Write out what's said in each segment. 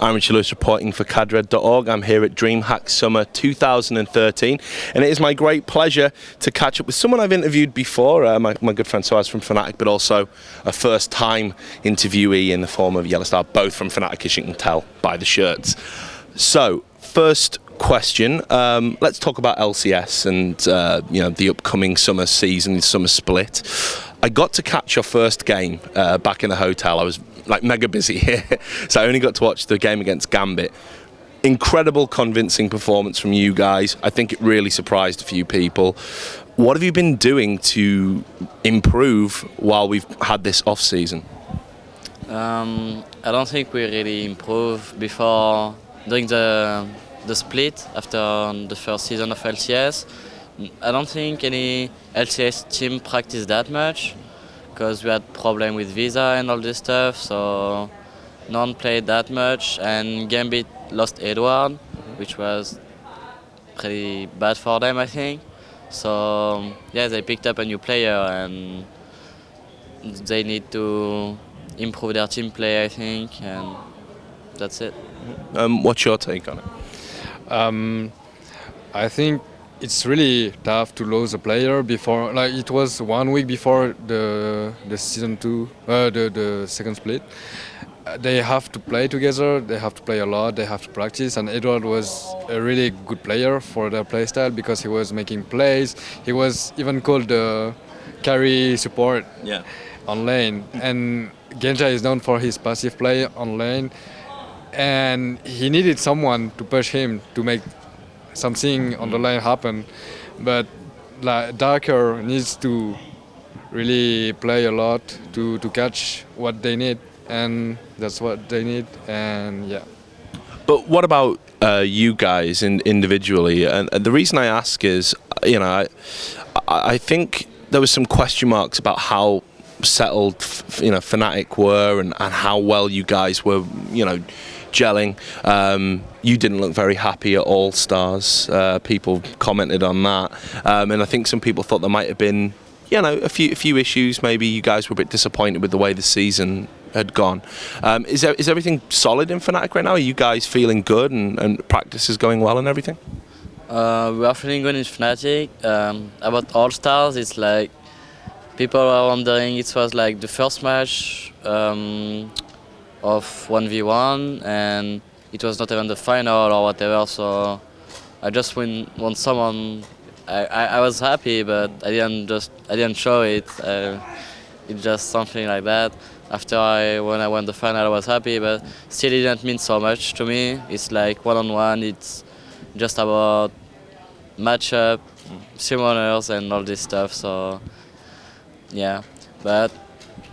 I'm Richard Lewis reporting for cadred.org. I'm here at DreamHack Summer 2013, and it is my great pleasure to catch up with someone I've interviewed before, my good friend sOAZ from fnatic, but also a first-time interviewee in the form of Yellowstar, both from fnatic, as you can tell by the shirts. So, first question, let's talk about LCS and the upcoming summer season, summer split. I got to catch your first game back in the hotel. I was like mega busy here, so I only got to watch the game against Gambit. Incredible, convincing performance from you guys. I think it really surprised a few people. What have you been doing to improve while we've had this off season? I don't think we really improved before during the split after the first season of LCS. I don't think any LCS team practiced that much because we had problem with visa and all this stuff, so none played that much, and Gambit lost Edward, which was pretty bad for them, I think. So yeah, they picked up a new player and they need to improve their team play, I think, and that's it. What's your take on it? I think it's really tough to lose a player before, like it was 1 week before the season 2, the second split. They have to play together, they have to play a lot, they have to practice, and Edward was a really good player for their playstyle because he was making plays. He was even called the carry support on lane, and Genja is known for his passive play on lane, and he needed someone to push him to make something on the lane happen, but like, Darker needs to really play a lot to catch what they need, and that's what they need, and yeah. But what about you guys individually? And the reason I ask is, I think there was some question marks about how settled, fnatic were and how well you guys were, gelling. You didn't look very happy at All Stars. People commented on that, and I think some people thought there might have been, a few issues. Maybe you guys were a bit disappointed with the way the season had gone. Is everything solid in fnatic right now? Are you guys feeling good and practice is going well and everything? We are feeling good in fnatic. About All Stars, it's like people are wondering. It was like the first match of 1v1, and it was not even the final or whatever, so I just want someone. I was happy, but I didn't show it. It's just something like that. After when I won the final, I was happy, but still it didn't mean so much to me. It's like one-on-one. It's just about matchup, summoners, and all this stuff. So yeah, but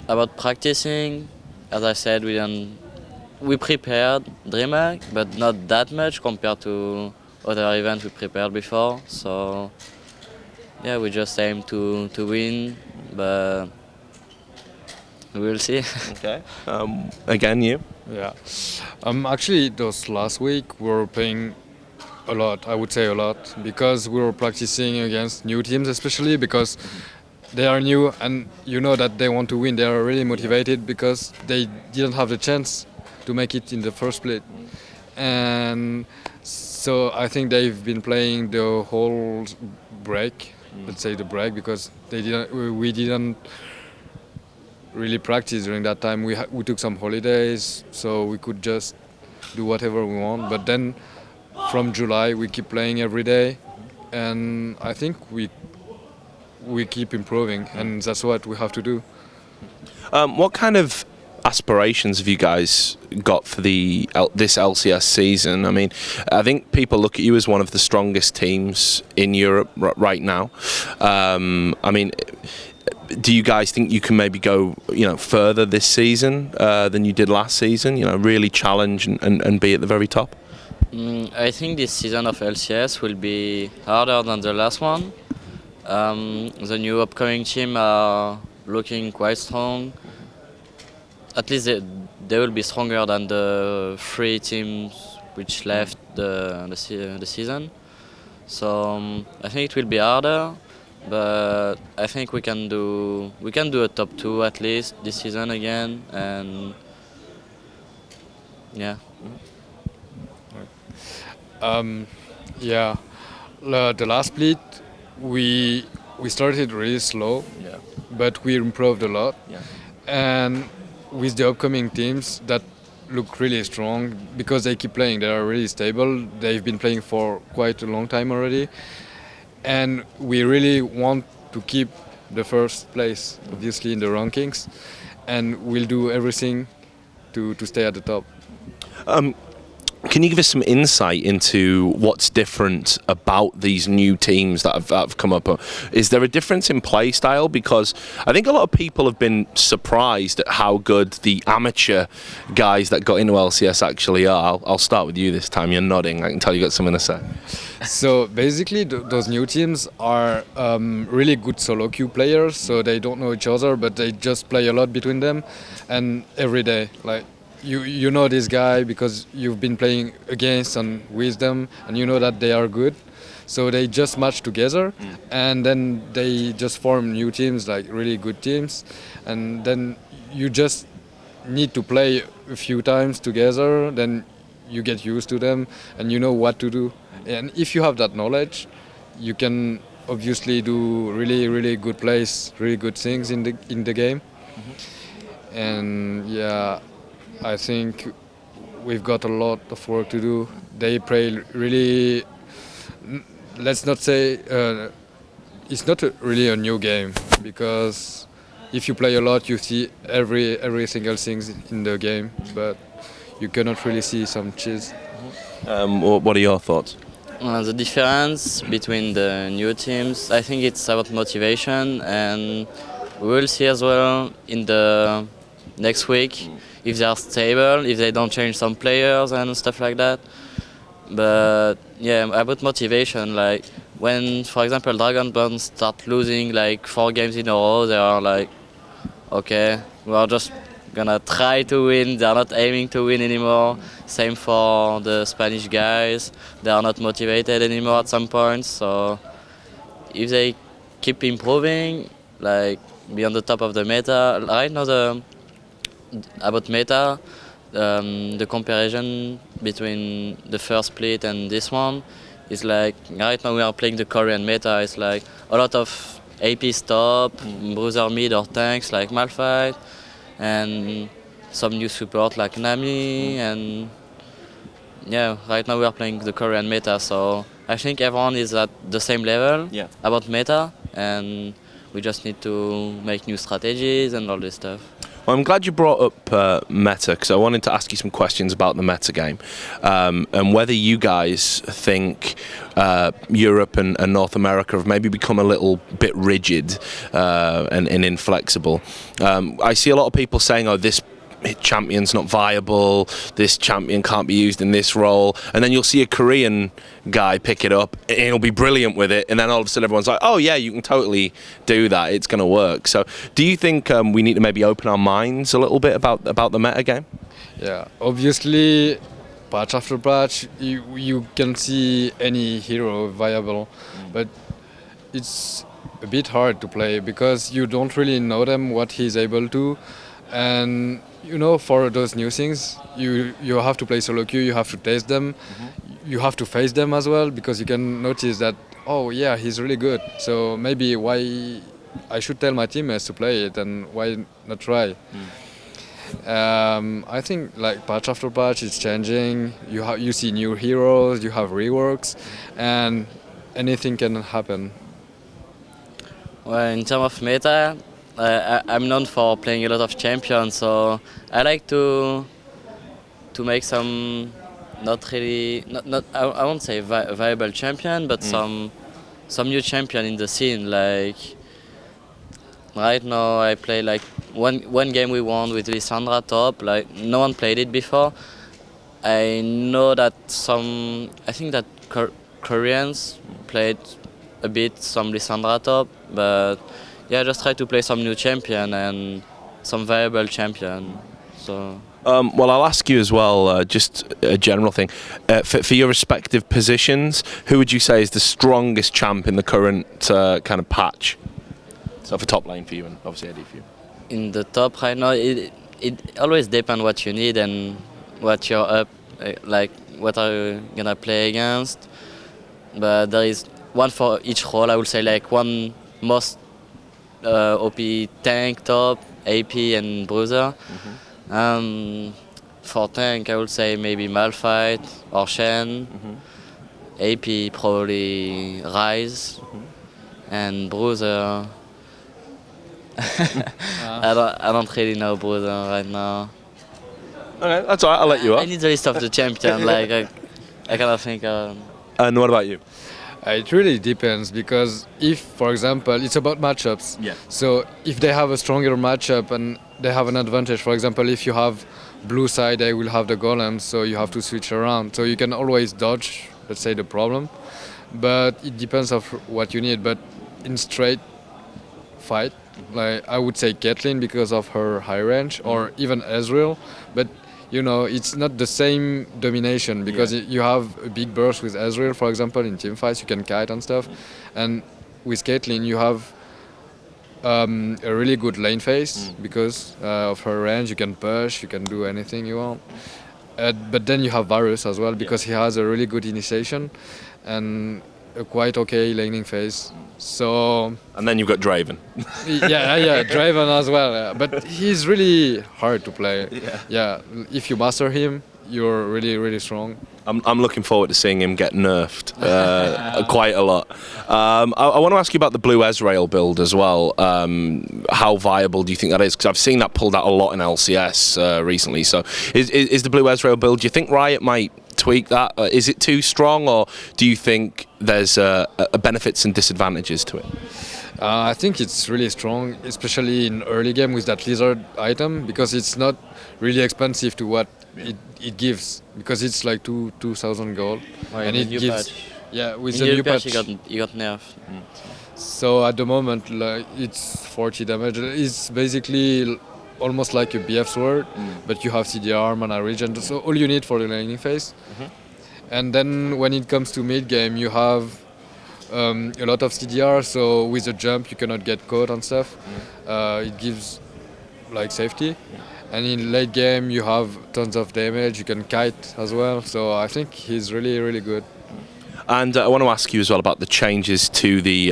about practicing, as I said, we prepared DreamHack, but not that much compared to other events we prepared before. So yeah, we just aim to win, but we will see. Okay. Again, you? Yeah. Actually, those last week we were playing a lot. I would say a lot, because we were practicing against new teams, especially because they are new, and you know that they want to win. They are really motivated because they didn't have the chance to make it in the first split, and so I think they've been playing the whole break. Let's say the break, because we didn't really practice during that time. We took some holidays, so we could just do whatever we want. But then from July we keep playing every day, and I think we keep improving, and that's what we have to do. What kind of aspirations have you guys got for this LCS season? I mean, I think people look at you as one of the strongest teams in Europe right now. I mean, do you guys think you can maybe go, further this season than you did last season? Really challenge and be at the very top. I think this season of LCS will be harder than the last one. The new upcoming team are looking quite strong. At least they will be stronger than the 3 teams which left the season. So I think it will be harder, but I think we can do a top 2 at least this season again, and Yeah. Yeah, the last split we started really slow, Yeah. but we improved a lot. Yeah. And with the upcoming teams that look really strong because they keep playing, they are really stable. They've been playing for quite a long time already, and we really want to keep the first place, obviously in the rankings, and we'll do everything to stay at the top. Can you give us some insight into what's different about these new teams that have come up? Is there a difference in play style? Because I think a lot of people have been surprised at how good the amateur guys that got into LCS actually are. I'll start with you this time. You're nodding. I can tell you got something to say. So basically, those new teams are really good solo queue players. So they don't know each other, but they just play a lot between them, and every day, like you know this guy because you've been playing against and with them, and you know that they are good. So they just match together, and then they just form new teams, like really good teams, and then you just need to play a few times together. Then you get used to them, and you know what to do. And if you have that knowledge, you can obviously do really good plays, really good things in the game. And yeah, I think we've got a lot of work to do. They play really. Let's not say it's not really a new game, because if you play a lot, you see every single thing in the game, but you cannot really see some cheese. What are your thoughts? The difference between the new teams, I think it's about motivation, and we will see as well in the next week if they are stable, if they don't change some players and stuff like that. But yeah, about motivation, like when, for example, Dragonborn start losing like 4 games in a row, they are like, okay, we are just gonna try to win. They are not aiming to win anymore. Same for the Spanish guys. They are not motivated anymore at some point. So if they keep improving, like be on the top of the meta, right now about meta, the comparison between the first split and this one is like right now we are playing the Korean meta. It's like a lot of AP stop, bruiser mid or tanks like Malphite, and some new support like Nami. And yeah, right now we are playing the Korean meta, so I think everyone is at the same level about meta, and we just need to make new strategies and all this stuff. Well, I'm glad you brought up meta, because I wanted to ask you some questions about the meta game, and whether you guys think Europe and North America have maybe become a little bit rigid and inflexible. I see a lot of people saying, oh, this champion's not viable, this champion can't be used in this role, and then you'll see a Korean guy pick it up and he'll be brilliant with it, and then all of a sudden everyone's like, oh yeah, you can totally do that, it's going to work. So do you think we need to maybe open our minds a little bit about the meta game? Yeah, obviously, patch after patch, you can see any hero viable, but it's a bit hard to play because you don't really know them, what he's able to, and you know, for those new things, you have to play solo queue, you have to test them, you have to face them as well, because you can notice that, oh yeah, he's really good, so maybe why I should tell my teammates to play it, and why not try. I think like patch after patch it's changing, you see new heroes, you have reworks, and anything can happen. Well, in terms of meta, I'm known for playing a lot of champions, so I like to make some not really not I won't say viable champion, but some new champion in the scene. Like right now, I play like one game we won with Lissandra top. Like no one played it before. I know that I think that Koreans played a bit some Lissandra top, but yeah, just try to play some new champion and some viable champion. So. Well, I'll ask you as well, just a general thing. For your respective positions, who would you say is the strongest champ in the current kind of patch? So for top lane for you, and obviously AD for you. In the top right now, it always depends what you need, and what you're up, like what are you gonna play against. But there is one for each role. I would say like one most OP tank, top, AP, and bruiser. For tank, I would say maybe Malphite or Shen. AP probably Rise, and bruiser. I don't really know bruiser right now. Okay, that's all right. I'll let you I up. need the list of the champion. Like I cannot think. And what about you? It really depends because if, for example, it's about matchups. Yeah. So if they have a stronger matchup and they have an advantage, for example, if you have blue side, they will have the golems, so you have to switch around. So you can always dodge, let's say, the problem. But it depends of what you need. But in straight fight, like I would say Caitlyn because of her high range, or even Ezreal. But you know, it's not the same domination because you have a big burst with Ezreal, for example, in team fights, you can kite and stuff. And with Caitlyn, you have a really good lane phase because of her range. You can push, you can do anything you want. But then you have Varus as well because he has a really good initiation and a quite okay laning phase. So And then you've got Draven. yeah, Draven as well. Yeah. But he's really hard to play. Yeah, if you master him, you're really, really strong. I'm looking forward to seeing him get nerfed quite a lot. I want to ask you about the blue Ezreal build as well. How viable do you think that is? Because I've seen that pulled out a lot in LCS recently. So is the blue Ezreal build, do you think Riot might tweak that? Is it too strong, or do you think there's benefits and disadvantages to it? I think it's really strong, especially in early game with that lizard item, because it's not really expensive to what it gives, because it's like 2,000 gold, and it gives with the new patch. You got nerfed. So at the moment, like it's 40 damage. It's basically almost like a BF sword, but you have CDR, mana regen, so all you need for the laning phase. And then when it comes to mid game, you have a lot of CDR, so with a jump you cannot get caught and stuff. It gives like safety. And in late game you have tons of damage, you can kite as well, so I think he's really, really good. And I want to ask you as well about the changes to the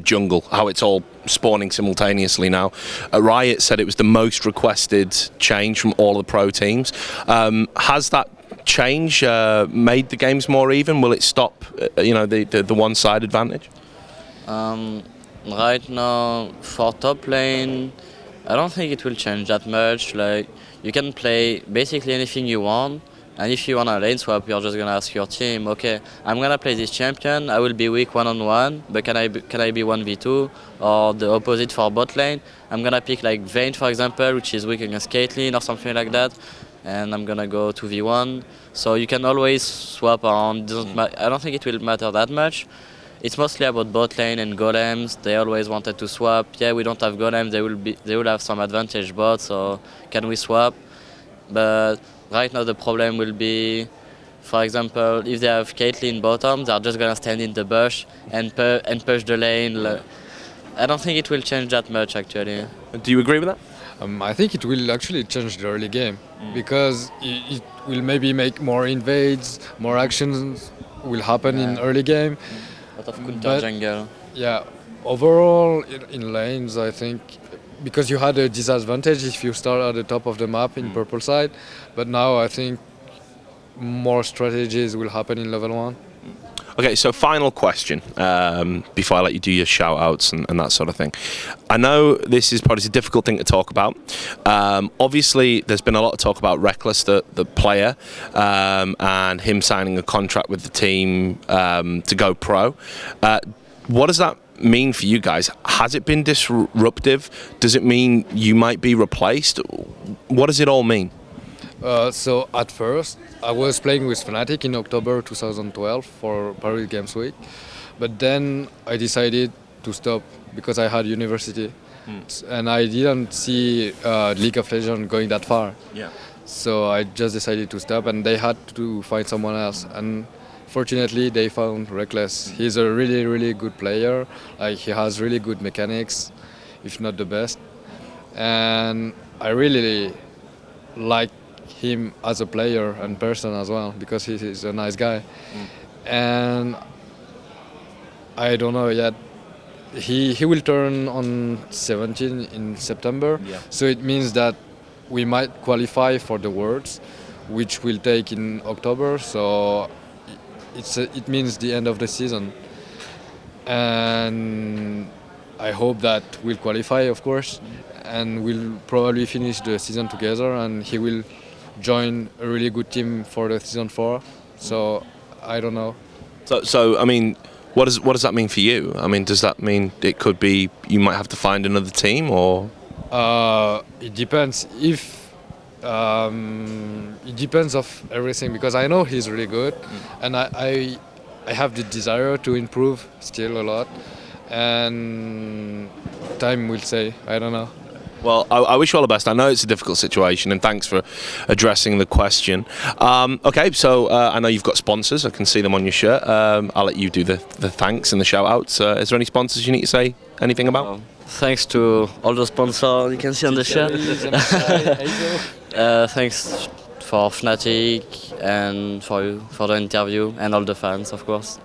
jungle, how it's all spawning simultaneously now. Riot said it was the most requested change from all the pro teams. Has that change made the games more even? Will it stop the one-side advantage? Right now, for top lane, I don't think it will change that much. Like, you can play basically anything you want, and if you want a lane swap, you're just gonna ask your team, okay, I'm gonna play this champion, I will be weak one-on-one, but can I be 1v2? Or the opposite for bot lane, I'm gonna pick like Vayne, for example, which is weak against Caitlyn or something like that, and I'm gonna go 2v1. So you can always swap around. I don't think it will matter that much. It's mostly about bot lane and golems. They always wanted to swap. Yeah, we don't have golems. They will have some advantage bots. So can we swap? But right now the problem will be, for example, if they have Caitlyn bottom, they're just gonna stand in the bush and push the lane. I don't think it will change that much actually. Do you agree with that? I think it will actually change the early game because it will maybe make more invades, more actions will happen in early game. A lot of counter jungle. Yeah, overall in lanes, I think because you had a disadvantage if you start at the top of the map in purple side, but now I think more strategies will happen in level 1. Okay, so final question before I let you do your shout-outs and that sort of thing. I know this is probably a difficult thing to talk about. Obviously, there's been a lot of talk about Reckless, the player, and him signing a contract with the team to go pro. What does that mean for you guys? Has it been disruptive? Does it mean you might be replaced? What does it all mean? So at first, I was playing with Fnatic in October 2012 for Paris Games Week, but then I decided to stop because I had university, and I didn't see League of Legends going that far. Yeah. So I just decided to stop, and they had to find someone else. And fortunately, they found Reckless. He's a really, really good player. Like, he has really good mechanics, if not the best. And I really like him as a player and person as well, because he's a nice guy. And I don't know yet. He will turn on 17 in September, so it means that we might qualify for the Worlds, which will take in October. So it means the end of the season, and I hope that we'll qualify, of course, and we'll probably finish the season together, and he will join a really good team for the season 4. So I don't know. So I mean, what does that mean for you? I mean, does that mean it could be you might have to find another team, or? It depends. If it depends of everything, because I know he's really good, and I have the desire to improve still a lot, and time will say. I don't know. Well, I wish you all the best. I know it's a difficult situation, and thanks for addressing the question. Okay, so I know you've got sponsors. I can see them on your shirt. I'll let you do the thanks and the shout-outs. Is there any sponsors you need to say anything about? Thanks to all the sponsors you can see on the shirt. Thanks for fnatic and for you, for the interview, and all the fans, of course.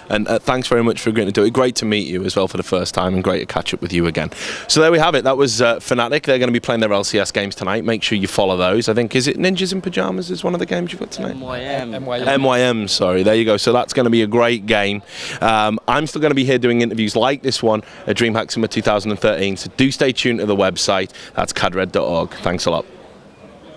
And thanks very much for agreeing to do it. Great to meet you as well for the first time, and great to catch up with you again. So there we have it. That was fnatic. They're going to be playing their LCS games tonight. Make sure you follow those. I think, is it Ninjas in Pyjamas is one of the games you've got tonight? MYM, sorry. There you go. So that's going to be a great game. I'm still going to be here doing interviews like this one at DreamHack Summer 2013. So do stay tuned to the website. That's cadred.org. Thanks a lot.